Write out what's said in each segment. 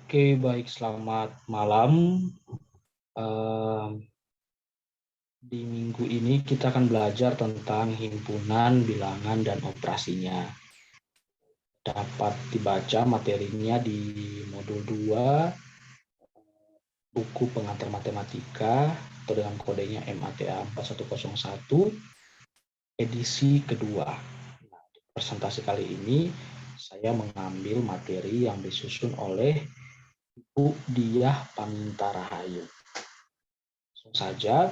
Oke, baik. Selamat malam. Em, Di minggu ini kita akan belajar tentang himpunan, bilangan, dan operasinya. Dapat dibaca materinya di modul 2, buku pengantar matematika, atau dengan kodenya MATA 4101, edisi kedua. Nah, untuk presentasi kali ini, saya mengambil materi yang disusun oleh Ibu Diah Paminta Rahayu. Langsung saja,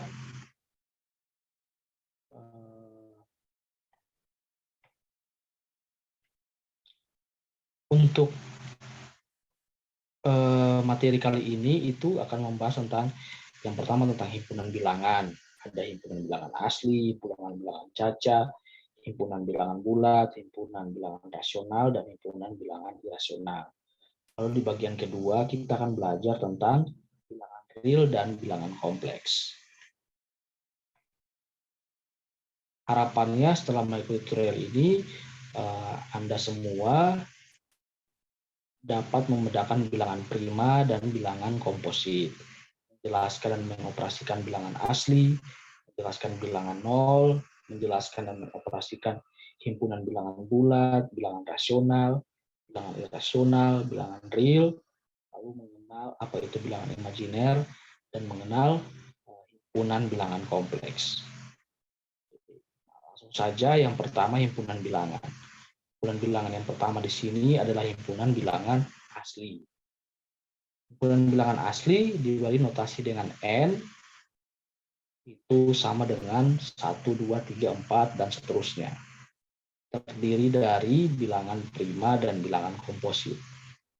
untuk materi kali ini itu akan membahas tentang yang pertama tentang himpunan bilangan. Ada himpunan bilangan asli, himpunan bilangan caca, himpunan bilangan bulat, himpunan bilangan rasional, dan himpunan bilangan irasional. Lalu di bagian kedua kita akan belajar tentang bilangan real dan bilangan kompleks. Harapannya setelah mengikuti tutorial ini, Anda semua dapat membedakan bilangan prima dan bilangan komposit, menjelaskan dan mengoperasikan bilangan asli, menjelaskan bilangan nol, menjelaskan dan mengoperasikan himpunan bilangan bulat, bilangan rasional, bilangan irasional, bilangan real, lalu mengenal apa itu bilangan imajiner, dan mengenal himpunan bilangan kompleks. Langsung saja, yang pertama himpunan bilangan. Himpunan bilangan yang pertama di sini adalah himpunan bilangan asli. Himpunan bilangan asli diberi notasi dengan N, itu sama dengan 1, 2, 3, 4, dan seterusnya. Terdiri dari bilangan prima dan bilangan komposit.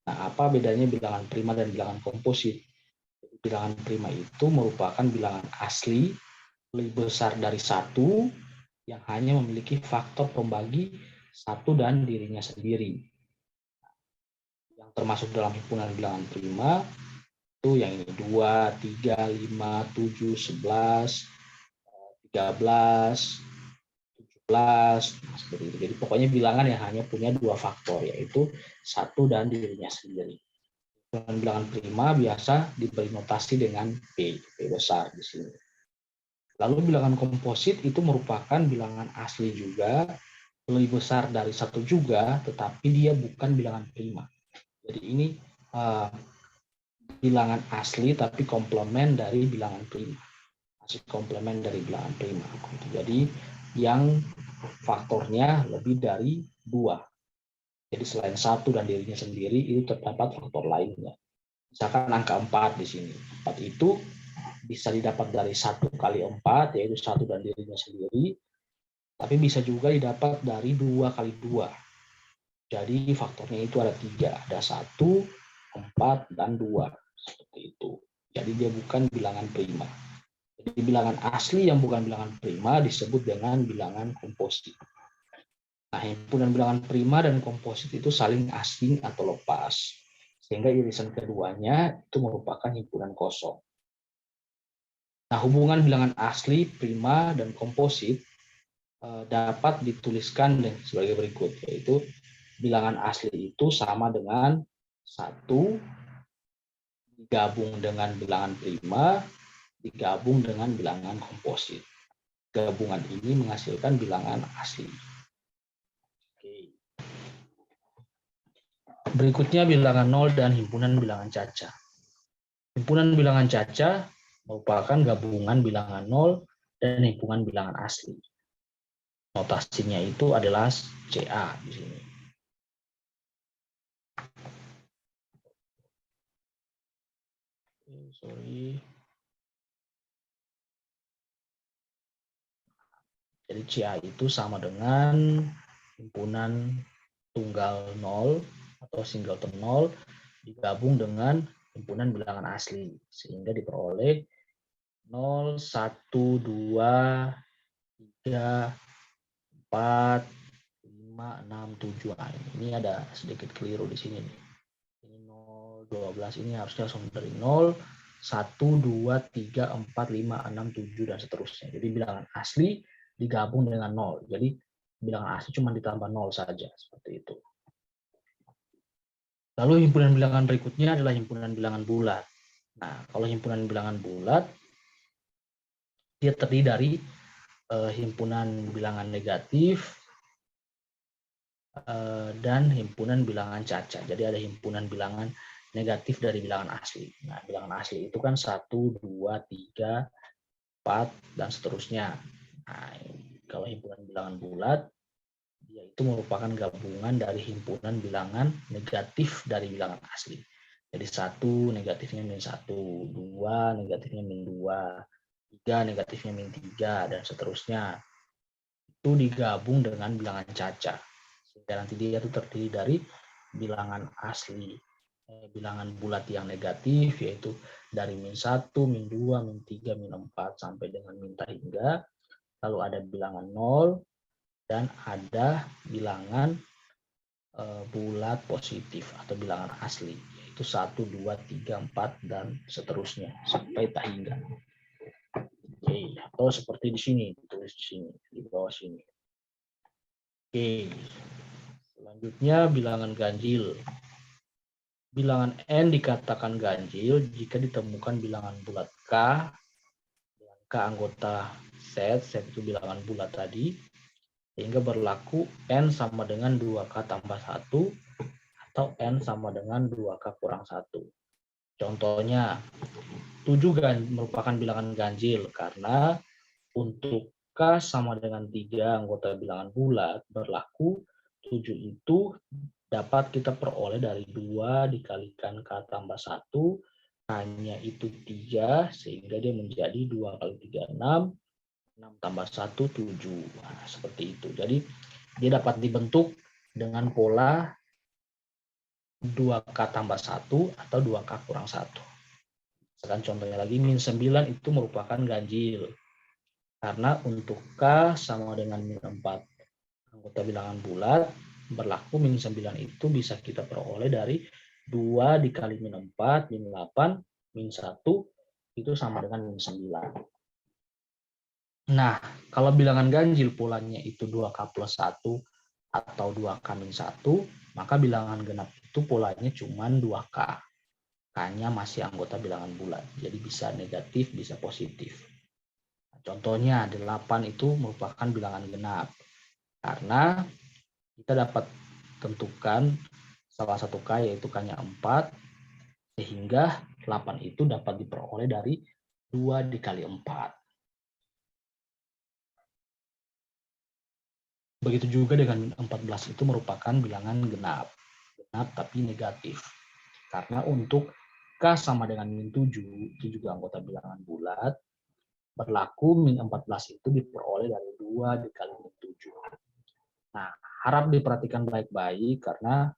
Nah, apa bedanya bilangan prima dan bilangan komposit? Bilangan prima itu merupakan bilangan asli lebih besar dari 1 yang hanya memiliki faktor pembagi 1 dan dirinya sendiri. Yang termasuk dalam himpunan bilangan prima itu yang ini 2, 3, 5, 7, 11, 13, 17, seperti itu. Jadi pokoknya bilangan yang hanya punya 2 faktor, yaitu 1 dan dirinya sendiri. Dengan bilangan prima biasa diberi notasi dengan P besar di sini. Lalu bilangan komposit itu merupakan bilangan asli juga, lebih besar dari 1 juga, tetapi dia bukan bilangan prima. Jadi ini bilangan asli tapi komplement dari bilangan prima. Asli komplement dari bilangan prima. Jadi yang faktornya lebih dari 2. Jadi selain 1 dan dirinya sendiri, itu terdapat faktor lainnya. Misalkan angka 4 di sini. 4 itu bisa didapat dari 1 kali 4, yaitu 1 dan dirinya sendiri. Tapi bisa juga didapat dari 2 kali 2. Jadi faktornya itu ada 3. Ada 1, 4, dan 2. Seperti itu. Jadi dia bukan bilangan prima. Jadi bilangan asli yang bukan bilangan prima disebut dengan bilangan komposit. Nah, himpunan bilangan prima dan komposit itu saling asing atau lepas. Sehingga irisan keduanya itu merupakan himpunan kosong. Nah, hubungan bilangan asli, prima, dan komposit dapat dituliskan sebagai berikut, yaitu bilangan asli itu sama dengan 1 digabung dengan bilangan prima digabung dengan bilangan komposit. Gabungan ini menghasilkan bilangan asli. Oke. Berikutnya bilangan nol dan himpunan bilangan caca. Himpunan bilangan caca merupakan gabungan bilangan nol dan himpunan bilangan asli. Notasinya itu adalah CA di sini. Sorry. Jadi CA itu sama dengan himpunan tunggal 0 atau singleton 0 digabung dengan himpunan bilangan asli, sehingga diperoleh 0, 1, 2, 3, 4, 5, 6, 7. Nah, ini ada sedikit keliru di sini nih. Ini 0, 12 ini harusnya langsung dari 0, 1, 2, 3, 4, 5, 6, 7, dan seterusnya. Jadi bilangan asli digabung dengan 0. Jadi bilangan asli cuma ditambah 0 saja, seperti itu. Lalu himpunan bilangan berikutnya adalah himpunan bilangan bulat. Nah, kalau himpunan bilangan bulat, dia terdiri dari himpunan bilangan negatif dan himpunan bilangan caca. Jadi ada himpunan bilangan negatif dari bilangan asli. Nah, bilangan asli itu kan 1, 2, 3, 4, dan seterusnya. Nah, kalau himpunan bilangan bulat, dia itu merupakan gabungan dari himpunan bilangan negatif dari bilangan asli. Jadi 1 negatifnya -1, 2 negatifnya -2, 3 negatifnya -3, dan seterusnya. Itu digabung dengan bilangan caca. Sehingga nanti dia itu terdiri dari bilangan asli, bilangan bulat yang negatif, yaitu dari -1, -2, -3, -4, sampai dengan minta hingga. Lalu ada bilangan 0, dan ada bilangan bulat positif atau bilangan asli, yaitu 1, 2, 3, 4, dan seterusnya sampai tak hingga. Oke, atau seperti di sini, ditulis di sini, di bawah sini. Oke, selanjutnya bilangan ganjil. Bilangan n dikatakan ganjil jika ditemukan bilangan bulat k, k anggota set itu bilangan bulat tadi, sehingga berlaku n sama dengan 2k tambah 1 atau n sama dengan 2k kurang 1. Contohnya, 7 merupakan bilangan ganjil karena untuk k sama dengan 3 anggota bilangan bulat berlaku 7 itu dapat kita peroleh dari 2 dikalikan k tambah 1, k-nya itu 3, sehingga dia menjadi 2 kali 3, 6, 6 tambah 1, 7. Nah, seperti itu. Jadi, dia dapat dibentuk dengan pola 2k tambah 1 atau 2k kurang 1. Sekarang contohnya lagi, -9 itu merupakan ganjil. Karena untuk k sama dengan -4 anggota bilangan bulat, berlaku -9 itu bisa kita peroleh dari 2 dikali -4, -8, -1, itu sama dengan -9. Nah, kalau bilangan ganjil polanya itu 2k plus 1 atau 2k min 1, maka bilangan genap itu polanya cuma 2k. K-nya masih anggota bilangan bulat, jadi bisa negatif, bisa positif. Contohnya 8 itu merupakan bilangan genap. Karena kita dapat tentukan salah satu K yaitu K-nya 4, sehingga 8 itu dapat diperoleh dari 2 dikali 4. Begitu juga dengan 14 itu merupakan bilangan genap. Genap tapi negatif. Karena untuk K sama dengan -7, itu juga anggota bilangan bulat, berlaku -14 itu diperoleh dari 2 dikali -7. Nah, harap diperhatikan baik-baik karena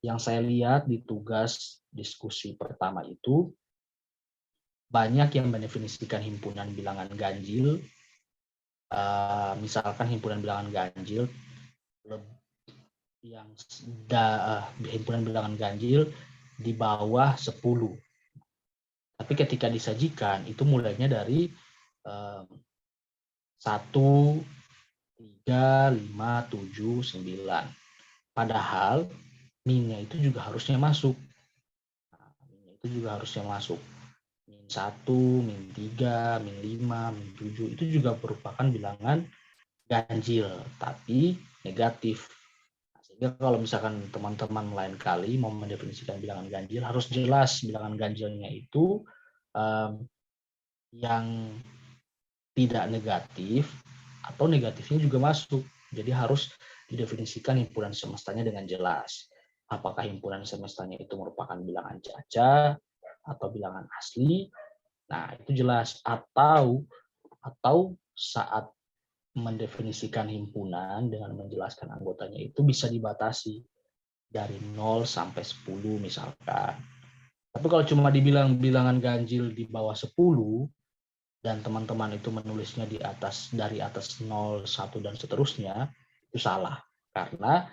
yang saya lihat di tugas diskusi pertama itu banyak yang mendefinisikan himpunan bilangan ganjil, misalkan himpunan bilangan ganjil yang himpunan bilangan ganjil di bawah 10. Tapi ketika disajikan itu mulainya dari 1, 3, 5, 7, 9. Padahal min-nya itu juga harusnya masuk. Nah, min-nya itu juga harusnya masuk. -1, -3, -5, -7 itu juga merupakan bilangan ganjil, tapi negatif. Sehingga kalau misalkan teman-teman lain kali mau mendefinisikan bilangan ganjil, harus jelas bilangan ganjilnya itu yang tidak negatif atau negatifnya juga masuk. Jadi harus didefinisikan himpunan semestanya dengan jelas. Apakah himpunan semestanya itu merupakan bilangan caca atau bilangan asli? Nah, itu jelas. Atau saat mendefinisikan himpunan dengan menjelaskan anggotanya itu bisa dibatasi dari 0 sampai 10 misalkan. Tapi kalau cuma dibilang bilangan ganjil di bawah 10 dan teman-teman itu menulisnya dari atas 0, 1 dan seterusnya, itu salah. Karena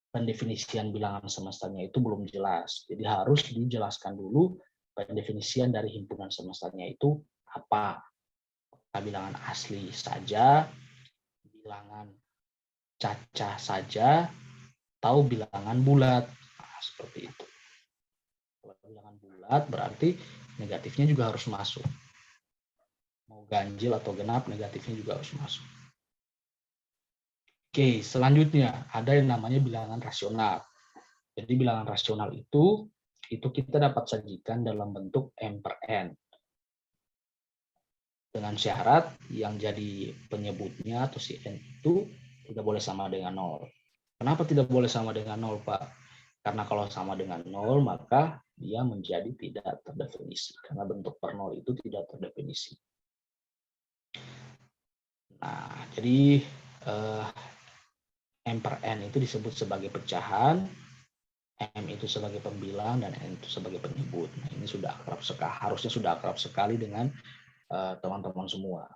pendefinisian bilangan semestanya itu belum jelas. Jadi harus dijelaskan dulu pendefinisian dari himpunan semestanya itu apa. Bilangan asli saja, bilangan caca saja, atau bilangan bulat. Nah, seperti itu. Kalau bilangan bulat berarti negatifnya juga harus masuk. Mau ganjil atau genap, negatifnya juga harus masuk. Oke, selanjutnya ada yang namanya bilangan rasional. Jadi bilangan rasional itu kita dapat sajikan dalam bentuk M per N. Dengan syarat yang jadi penyebutnya atau si N itu tidak boleh sama dengan 0. Kenapa tidak boleh sama dengan 0, Pak? Karena kalau sama dengan 0, maka dia menjadi tidak terdefinisi. Karena bentuk per 0 itu tidak terdefinisi. Nah, jadi M per N itu disebut sebagai pecahan, M itu sebagai pembilang, dan N itu sebagai penyebut. Nah, ini sudah akrab sekali, harusnya sudah akrab sekali dengan teman-teman semua.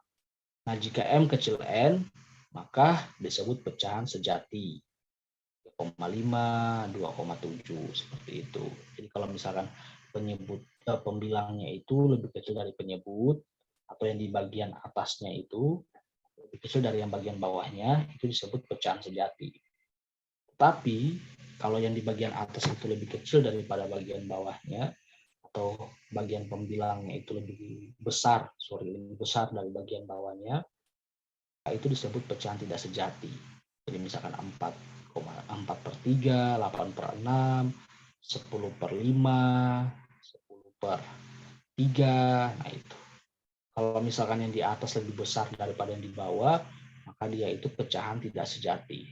Nah, jika M kecil N, maka disebut pecahan sejati. 3,5, 2,7 seperti itu. Jadi kalau misalkan pembilangnya itu lebih kecil dari penyebut atau yang di bagian atasnya itu lebih kecil dari yang bagian bawahnya, itu disebut pecahan sejati. Tapi kalau yang di bagian atas itu lebih kecil daripada bagian bawahnya atau bagian pembilangnya itu lebih besar dari bagian bawahnya, itu disebut pecahan tidak sejati. Jadi misalkan 4/3, 8/6, 10/5, 10/3, nah itu. Kalau misalkan yang di atas lebih besar daripada yang di bawah, maka dia itu pecahan tidak sejati.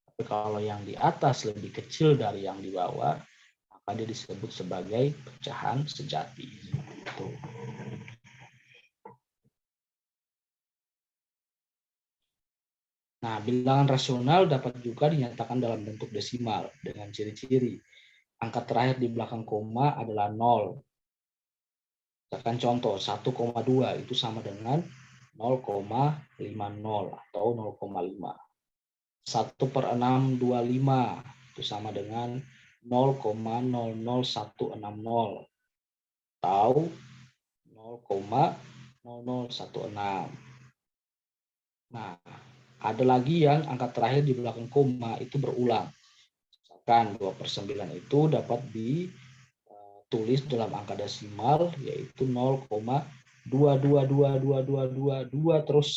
Tapi kalau yang di atas lebih kecil dari yang di bawah, maka dia disebut sebagai pecahan sejati. Itu. Nah, bilangan rasional dapat juga dinyatakan dalam bentuk desimal dengan ciri-ciri. Angka terakhir di belakang koma adalah 0. Misalkan contoh, 1,2 itu sama dengan 0,50 atau 0,5. 1/625 itu sama dengan 0,00160 atau 0,0016. Nah, ada lagi yang angka terakhir di belakang koma itu berulang. Misalkan 2/9 itu dapat ditulis dalam angka desimal yaitu 0,222222 terus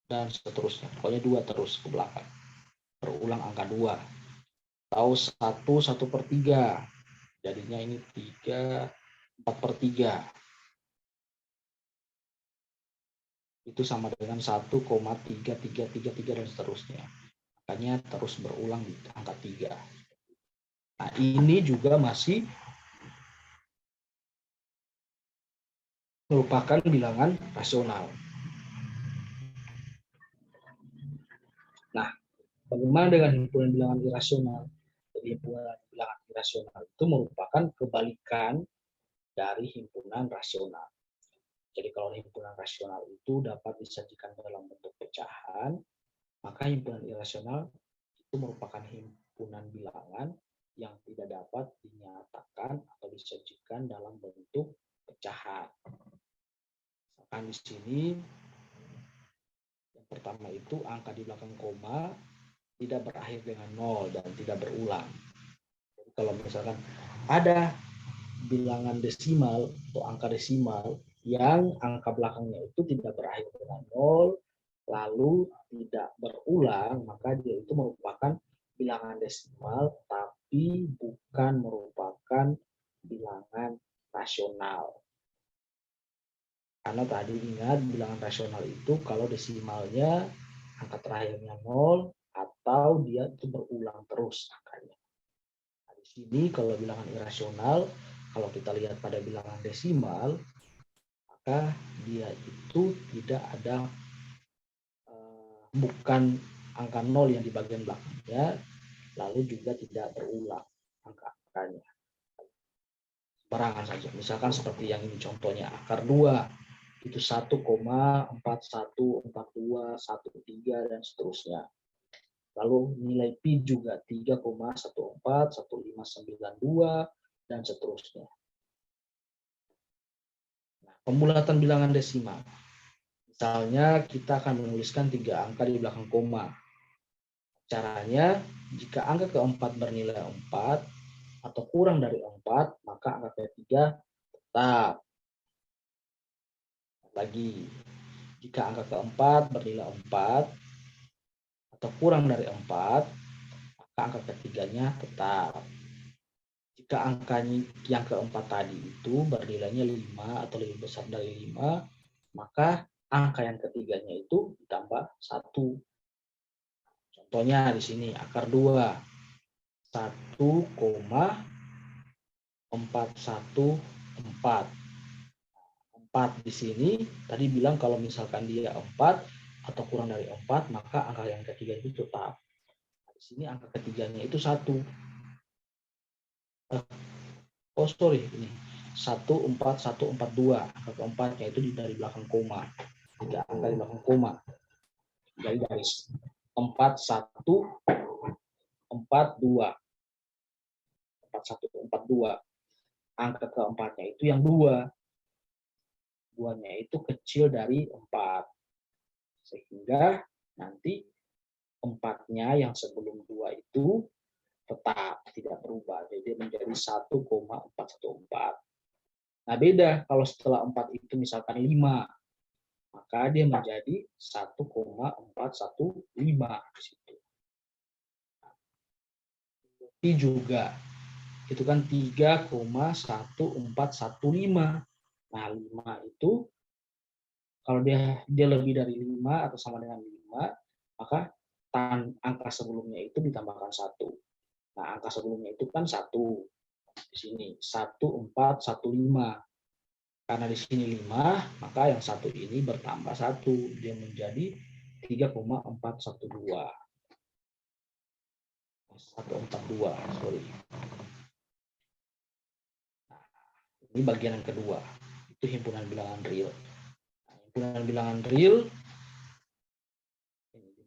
dan seterusnya. Pokoknya 2 terus ke belakang. Berulang angka 2. Atau 1/3. Jadinya ini 4/3. Itu sama dengan 1,3333 dan seterusnya. Makanya terus berulang di angka 3. Nah, ini juga masih merupakan bilangan rasional. Nah, bagaimana dengan himpunan bilangan irasional? Jadi himpunan bilangan irasional itu merupakan kebalikan dari himpunan rasional. Jadi kalau himpunan rasional itu dapat disajikan dalam bentuk pecahan, maka himpunan irasional itu merupakan himpunan bilangan yang tidak dapat dinyatakan atau disajikan dalam bentuk pecahan. Misalkan di sini yang pertama itu angka di belakang koma tidak berakhir dengan 0 dan tidak berulang. Jadi kalau misalkan ada bilangan desimal atau angka desimal yang angka belakangnya itu tidak berakhir dengan 0 lalu tidak berulang, maka dia itu merupakan bilangan desimal tapi bukan merupakan bilangan rasional. Karena tadi ingat bilangan rasional itu kalau desimalnya angka terakhirnya 0 atau dia itu berulang terus angkanya. Nah, di sini kalau bilangan irasional, kalau kita lihat pada bilangan desimal, maka dia itu tidak ada bukan angka 0 yang di bagian belakangnya, lalu juga tidak berulang angka-angkanya. Sembarangan saja. Misalkan seperti yang ini contohnya, akar 2 itu 1,414213 dan seterusnya. Lalu nilai pi juga 3,141592 dan seterusnya. Nah, pembulatan bilangan desimal. Misalnya kita akan menuliskan 3 angka di belakang koma. Caranya, jika angka keempat bernilai 4, atau kurang dari 4, maka angka ketiga tetap. Lagi, jika angka keempat bernilai 4 atau kurang dari 4, maka angka ketiganya tetap. Jika angkanya yang keempat tadi itu bernilainya 5 atau lebih besar dari 5, maka angka yang ketiganya itu ditambah 1. Contohnya di sini akar 2, 1,414. 4 di sini tadi bilang kalau misalkan dia 4 atau kurang dari 4, maka angka yang ketiga itu tetap. Di sini angka ketiganya itu 1. Oh sorry, ini 14142. Angka keempatnya itu dari belakang koma. 3 angka di belakang koma. Dari garis 4142. 4142. Angka keempatnya itu yang 2. 2-nya itu kecil dari 4. Sehingga nanti 4-nya yang sebelum 2 itu tetap tidak berubah, jadi menjadi 1,414. Nah beda kalau setelah 4 itu misalkan 5, maka dia menjadi 1,415 di situ. Ini juga itu kan 3,1415. Nah 5 itu kalau dia lebih dari 5 atau sama dengan 5, maka angka sebelumnya itu ditambahkan 1. Nah, angka sebelumnya itu kan 1. Di sini 1415. Karena di sini 5, maka yang 1 ini bertambah 1. Dia menjadi 3,412. 142, sorry. Nah, ini bagian yang kedua. Itu himpunan bilangan real. Nah, himpunan bilangan real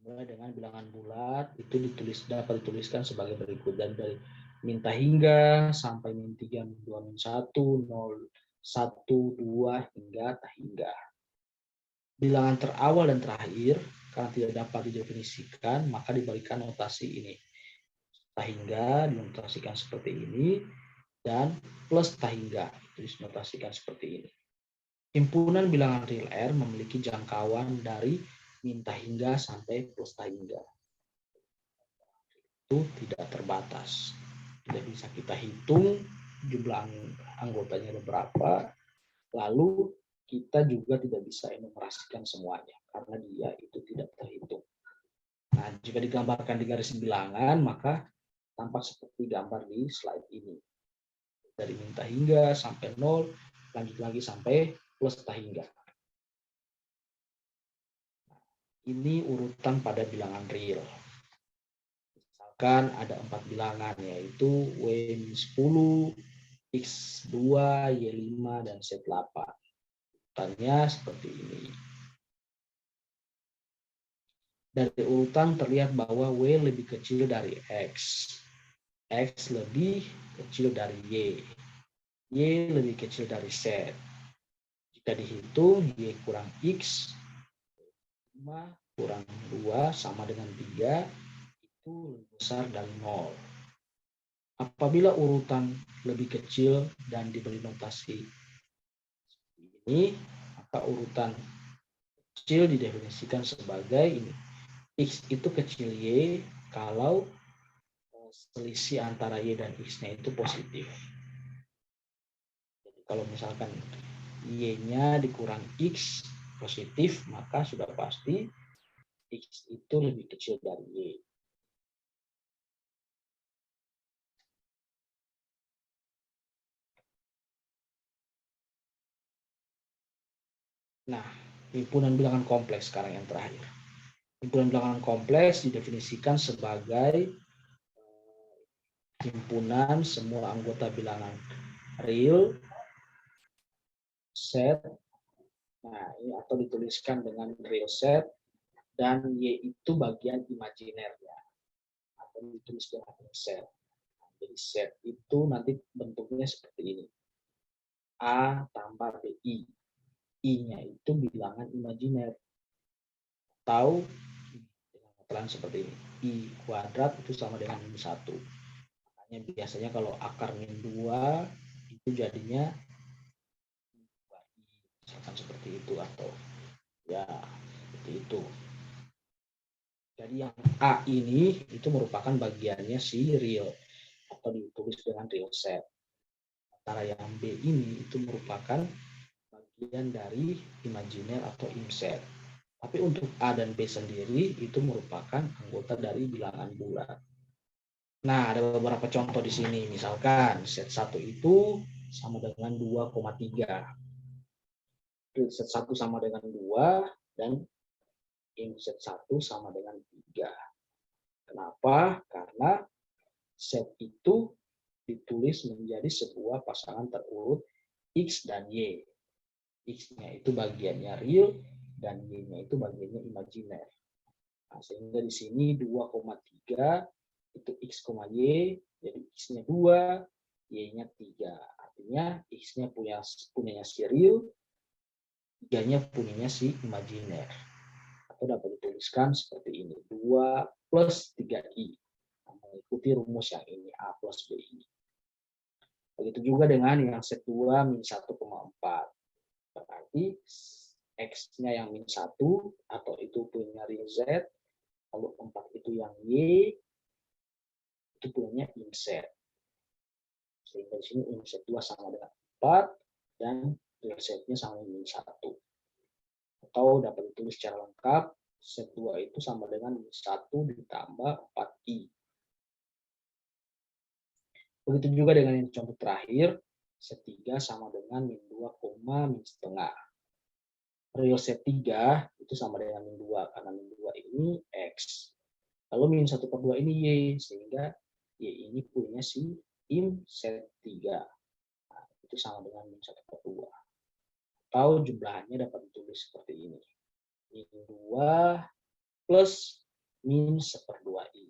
dimulai dengan bilangan bulat, itu dapat dituliskan sebagai berikut. Dan dari min hingga sampai min 3, min 2, min 1, 0, 1, 2, hingga tak hingga. Bilangan terawal dan terakhir, karena tidak dapat didefinisikan, maka diberikan notasi ini. Tak hingga dinotasikan seperti ini, dan plus tak hingga itu dinotasikan seperti ini. Himpunan bilangan real R memiliki jangkauan dari min tak hingga sampai plus tak hingga. Itu tidak terbatas. Tidak bisa kita hitung jumlah anggotanya berapa, lalu kita juga tidak bisa enumerasikan semuanya karena dia itu tidak terhitung. Nah, jika digambarkan di garis bilangan, maka tampak seperti gambar di slide ini. Dari min tak hingga sampai 0, lanjut lagi sampai plus tak hingga. Ini urutan pada bilangan real. Misalkan ada 4 bilangan, yaitu W-10, X2, Y5, dan Z8. Urutannya seperti ini. Dari urutan terlihat bahwa W lebih kecil dari X. X lebih kecil dari Y. Y lebih kecil dari Z. Jika dihitung, Y kurang X, 5 kurang 2 sama dengan 3, itu lebih besar dari 0. Apabila urutan lebih kecil dan diberi notasi ini, maka urutan kecil didefinisikan sebagai ini. X itu kecil Y kalau selisih antara Y dan X-nya itu positif. Jadi kalau misalkan Y-nya dikurang X positif, maka sudah pasti X itu lebih kecil dari Y. Nah, himpunan bilangan kompleks sekarang yang terakhir. Himpunan bilangan kompleks didefinisikan sebagai himpunan semua anggota bilangan real, set, nah ini atau dituliskan dengan real set, dan Y itu bagian imajinernya, atau ditulis dengan set. Jadi set itu nanti bentuknya seperti ini. A tambah BI. I-nya itu bilangan imajiner. Atau dengan keterangan seperti ini. I kuadrat itu sama dengan min 1. Biasanya kalau akar min 2 itu jadinya 2i, misalkan seperti itu, atau ya seperti itu. Jadi yang A ini itu merupakan bagiannya si real atau ditulis dengan real set. Sementara yang B ini itu merupakan bagian dari imajiner atau imset. Tapi untuk A dan B sendiri itu merupakan anggota dari bilangan bulat. Nah, ada beberapa contoh di sini. Misalkan set 1 itu sama dengan 2,3. Set 1 sama dengan 2 dan set 1 sama dengan 3. Kenapa? Karena set itu ditulis menjadi sebuah pasangan terurut X dan Y. X-nya itu bagiannya real dan Y-nya itu bagiannya imajiner. Nah, sehingga di sini 2,3 itu X, Y, jadi X-nya 2, Y-nya 3. Artinya X-nya punyanya si real, Y-nya punyanya si imajiner. Atau dapat dituliskan seperti ini, 2 plus 3i. Mengikuti rumus yang ini, A plus BI. Begitu juga dengan yang set 2 min 1,4. Berarti X-nya yang min 1, atau itu punya real Z, lalu 4 itu yang Y, itu punya inset. Sehingga di sini inset 2 sama dengan 4, dan real Z-nya sama dengan min 1. Atau dapat ditulis secara lengkap, set 2 itu sama dengan min 1 ditambah 4i. Begitu juga dengan yang contoh terakhir, set 3 sama dengan min 2, min setengah. Real set 3 itu sama dengan min 2, karena min 2 ini X. Lalu min 1 per 2 ini Y, sehingga Y ini punya si im set 3. Nah, itu sama dengan min 1 per 2. Atau jumlahannya dapat ditulis seperti ini. Min 2 plus min 1/2i.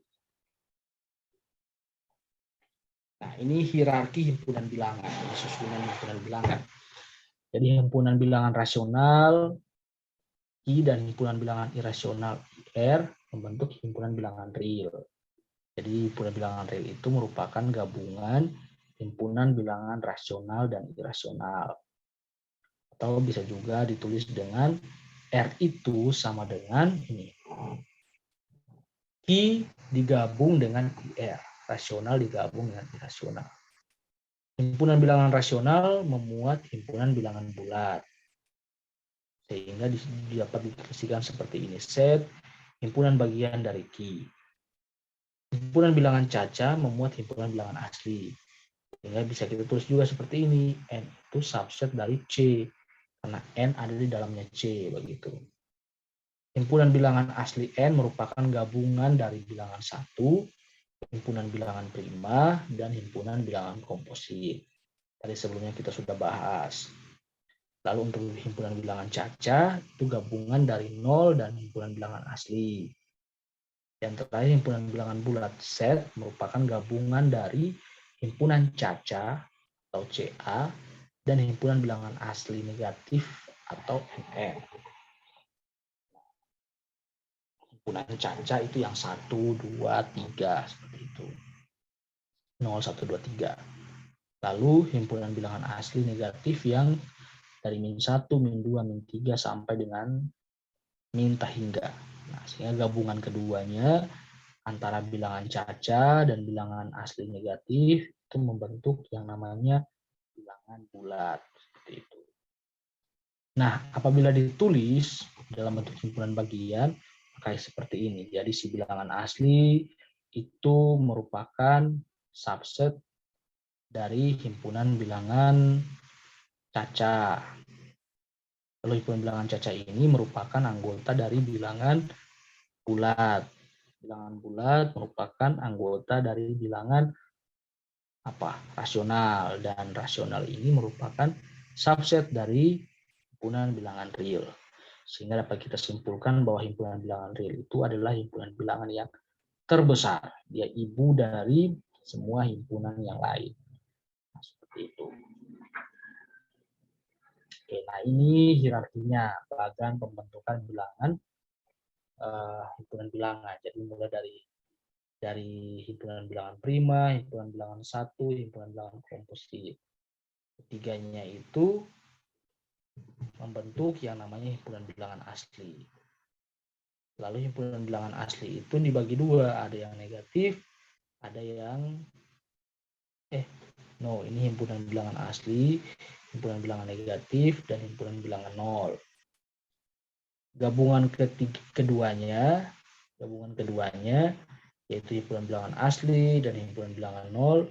Nah, ini hierarki himpunan bilangan, susunan himpunan bilangan. Jadi himpunan bilangan rasional I dan himpunan bilangan irasional IR membentuk himpunan bilangan real. Jadi himpunan bilangan real itu merupakan gabungan himpunan bilangan rasional dan irasional. Atau bisa juga ditulis dengan R itu sama dengan ini. I digabung dengan IR. Rasional digabung dengan irasional. Himpunan bilangan rasional memuat himpunan bilangan bulat. Sehingga dapat dituliskan seperti ini. Set himpunan bagian dari Q. Himpunan bilangan caca memuat himpunan bilangan asli. Sehingga bisa kita tulis juga seperti ini. N itu subset dari C. Karena N ada di dalamnya C. Begitu. Himpunan bilangan asli N merupakan gabungan dari bilangan 1, himpunan bilangan prima, dan himpunan bilangan komposit. Tadi sebelumnya kita sudah bahas. Lalu untuk himpunan bilangan caca, itu gabungan dari 0 dan himpunan bilangan asli. Yang terakhir himpunan bilangan bulat set merupakan gabungan dari himpunan caca atau CA dan himpunan bilangan asli negatif atau MN. Himpunan caca itu yang 1, 2, 3 seperti itu. 0, 1, 2, 3. Lalu himpunan bilangan asli negatif yang dari min 1, min 2, min 3 sampai dengan min tak hingga. Nah, sehingga gabungan keduanya antara bilangan caca dan bilangan asli negatif itu membentuk yang namanya bilangan bulat seperti itu. Nah, apabila ditulis dalam bentuk himpunan bagian, maka seperti ini. Jadi si bilangan asli itu merupakan subset dari himpunan bilangan caca. Lalu himpunan bilangan caca ini merupakan anggota dari bilangan bulat. Bilangan bulat merupakan anggota dari bilangan rasional, dan rasional ini merupakan subset dari himpunan bilangan real. Sehingga dapat kita simpulkan bahwa himpunan bilangan real itu adalah himpunan bilangan yang terbesar. Dia ibu dari semua himpunan yang lain. Nah, seperti itu. Oke, nah ini hierarkinya, bagan pembentukan bilangan, himpunan bilangan. Jadi mulai dari dari himpunan bilangan prima, himpunan bilangan satu, himpunan bilangan komposit. Ketiganya itu membentuk yang namanya himpunan bilangan asli. Lalu himpunan bilangan asli itu dibagi dua, ada yang negatif, ada yang ini himpunan bilangan asli, himpunan bilangan negatif, dan himpunan bilangan nol. Gabungan keduanya yaitu himpunan bilangan asli dan himpunan bilangan nol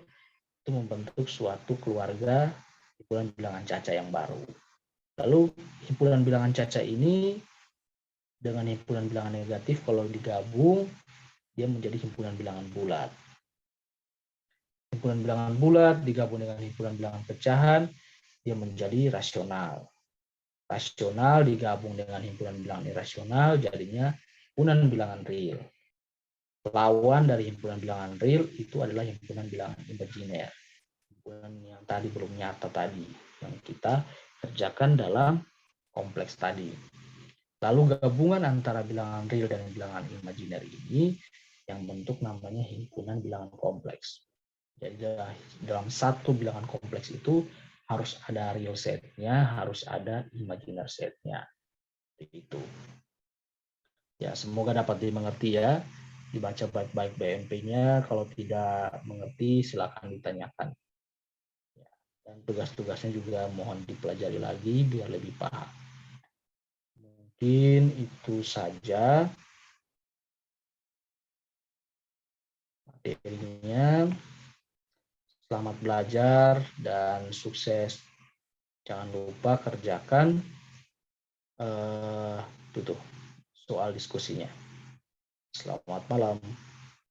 itu membentuk suatu keluarga himpunan bilangan caca yang baru. Lalu himpunan bilangan caca ini dengan himpunan bilangan negatif kalau digabung dia menjadi himpunan bilangan bulat. Himpunan bilangan bulat digabung dengan himpunan bilangan pecahan dia menjadi rasional. Rasional digabung dengan himpunan bilangan irasional jadinya himpunan bilangan real. Lawan dari himpunan bilangan real itu adalah himpunan bilangan imajiner. Himpunan yang tadi belum nyata tadi yang kita kerjakan dalam kompleks tadi. Lalu gabungan antara bilangan real dan bilangan imajiner ini yang bentuk namanya himpunan bilangan kompleks. Jadi dalam satu bilangan kompleks itu harus ada real setnya, harus ada imajiner setnya. Itu. Ya, semoga dapat dimengerti ya. Dibaca baik-baik BMP-nya. Kalau tidak mengerti, silakan ditanyakan. Ya, dan tugas-tugasnya juga mohon dipelajari lagi biar lebih paham. Mungkin itu saja materinya. Selamat belajar dan sukses. Jangan lupa kerjakan soal diskusinya. Selamat malam.